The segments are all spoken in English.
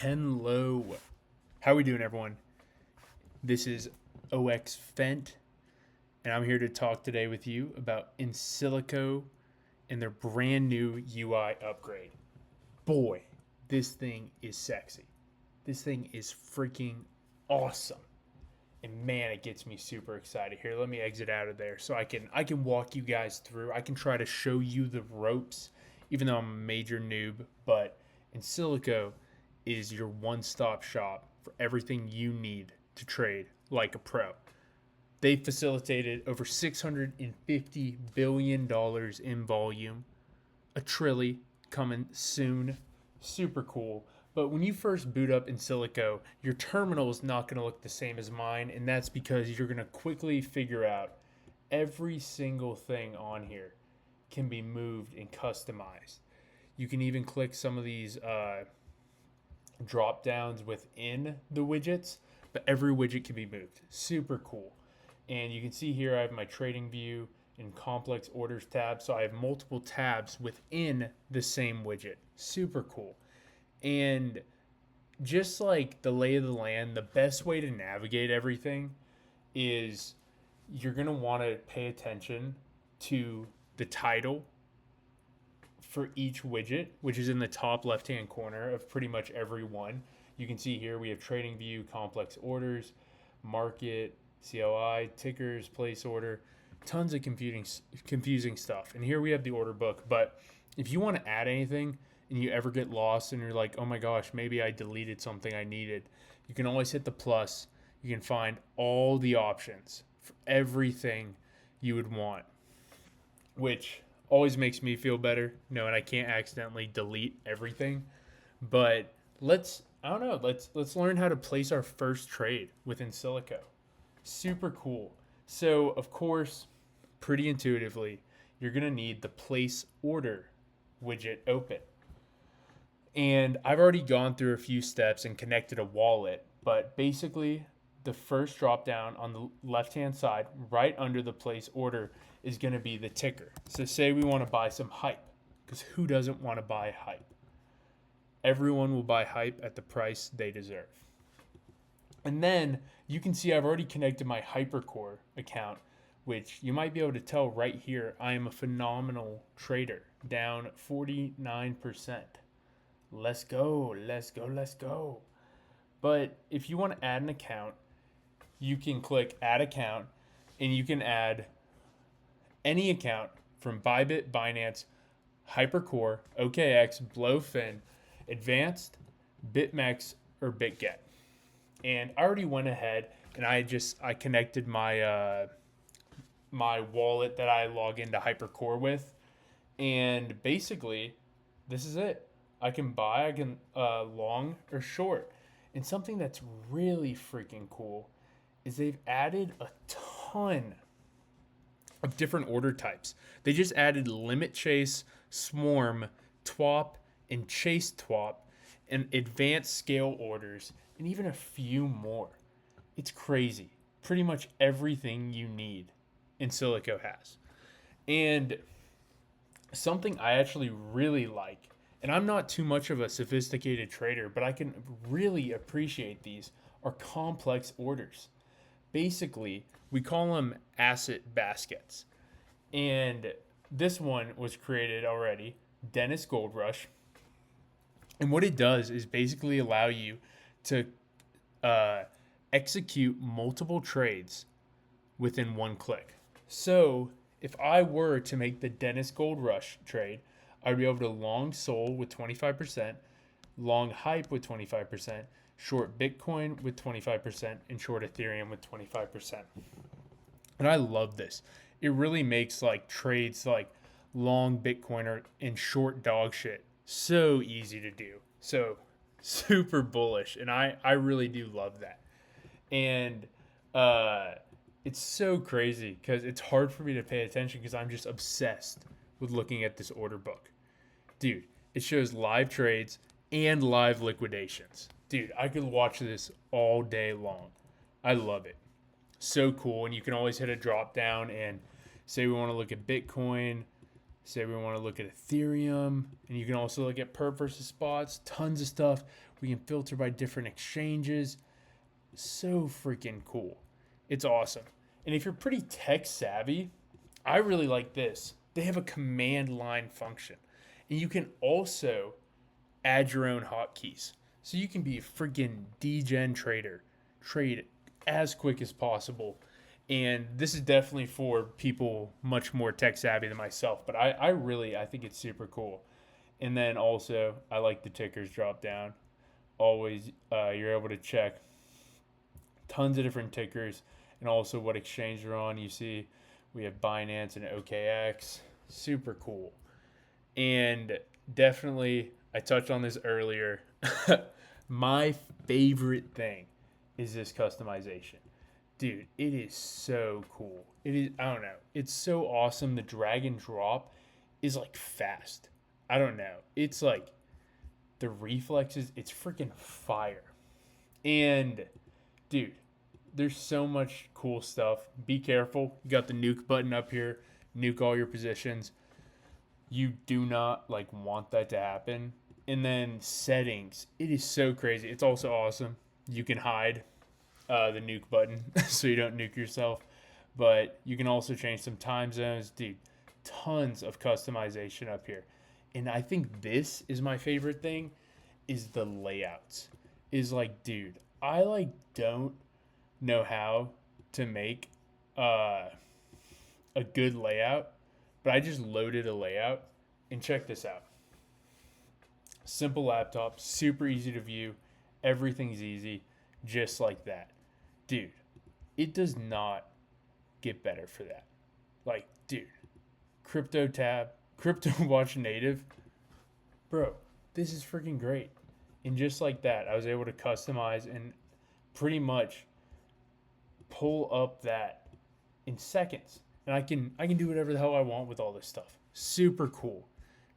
Hello. How we doing, everyone? This is OX Fent, and I'm here to talk today with you about Insilico and their brand new UI upgrade. Boy, this thing is sexy. This thing is freaking awesome. And man, it gets me super excited. Here, let me exit out of there so I can walk you guys through. I can try to show you the ropes, even though I'm a major noob, but Insilico is your one-stop shop for everything you need to trade like a pro. They facilitated over $650 billion in volume, a trillion coming soon. Super cool. But when you first boot up Insilico, your terminal is not going to look the same as mine, and that's because you're going to quickly figure out every single thing on here can be moved and customized. You can even click some of these drop downs within the widgets, but every widget can be moved. Super cool. And you can see here I have my trading view and complex orders tab, so I have multiple tabs within the same widget. Super cool. And just like the lay of the land, the best way to navigate everything is you're going to want to pay attention to the title for each widget, which is in the top left-hand corner of pretty much every one. You can see here we have trading view, complex orders, market, CLI, tickers, place order, tons of confusing stuff. And here we have the order book. But if you want to add anything and you ever get lost and you're like, oh my gosh, maybe I deleted something I needed, you can always hit the plus. You can find all the options for everything you would want, which always makes me feel better knowing I can't accidentally delete everything. But let's learn how to place our first trade with Insilico. Super cool. So of course, pretty intuitively, you're gonna need the place order widget open. And I've already gone through a few steps and connected a wallet, but basically the first drop down on the left hand side, right under the place order, is going to be the ticker. So say we want to buy some hype, because who doesn't want to buy hype? Everyone will buy hype at the price they deserve. And then you can see I've already connected my Hypercore account, which you might be able to tell right here. I am a phenomenal trader, down 49%. Let's go, let's go, let's go. But if you want to add an account, you can click add account and you can add any account from Bybit, Binance, Hypercore, OKX, Blowfin, Advanced, BitMEX, or BitGet. And I already went ahead and I connected my my wallet that I log into Hypercore with, and basically this is it. I can buy, I can long or short. And something that's really freaking cool is they've added a ton of different order types. They just added limit chase, swarm, twop, and chase twop, and advanced scale orders, and even a few more. It's crazy. Pretty much everything you need Insilico has. And something I actually really like, and I'm not too much of a sophisticated trader, but I can really appreciate these, are complex orders. Basically, we call them asset baskets. And this one was created already, Dennis Gold Rush. And what it does is basically allow you to execute multiple trades within one click. So if I were to make the Dennis Gold Rush trade, I'd be able to long Sol with 25%, long Hype with 25%, short Bitcoin with 25%, and short Ethereum with 25%. And I love this. It really makes like trades like long Bitcoin or in short dog shit so easy to do. So super bullish. And I really do love that. And it's so crazy because it's hard for me to pay attention because I'm just obsessed with looking at this order book. Dude, it shows live trades and live liquidations. Dude, I could watch this all day long. I love it. So cool. And you can always hit a drop down and say we want to look at Bitcoin, Say we want to look at Ethereum, and you can also look at perp versus spots, tons of stuff. We can filter by different exchanges. So freaking cool. It's awesome. And if you're pretty tech savvy, I really like this. They have a command line function. And you can also add your own hotkeys. So you can be a freaking degen trader. Trade as quick as possible. And this is definitely for people much more tech savvy than myself. But I think it's super cool. And then also, I like the tickers drop down. Always, you're able to check tons of different tickers and also what exchange they're on. You see, we have Binance and OKX. Super cool. And definitely, I touched on this earlier. My favorite thing is this customization. Dude, it is so cool. It is, I don't know. It's so awesome. The drag and drop is like fast. I don't know. It's like the reflexes, it's freaking fire. And dude, there's so much cool stuff. Be careful. You got the nuke button up here. Nuke all your positions. You do not like want that to happen. And then settings. It is so crazy. It's also awesome. You can hide the nuke button so you don't nuke yourself. But you can also change some time zones. Dude, tons of customization up here. And I think this is my favorite thing is the layouts. Is like, dude, I like don't know how to make a good layout, but I just loaded a layout and check this out. Simple laptop, super easy to view. Everything's easy, just like that. Dude, it does not get better for that. Like, dude, crypto tab, crypto watch native. Bro, this is freaking great. And just like that, I was able to customize and pretty much pull up that in seconds. And I can do whatever the hell I want with all this stuff. Super cool.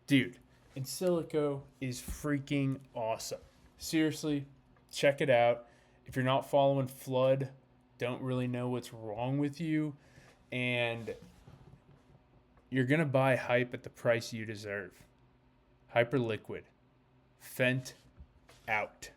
Dude, Insilico is freaking awesome. Seriously, check it out. If you're not following Flood, don't really know what's wrong with you, and you're going to buy hype at the price you deserve. Hyperliquid. Fent out.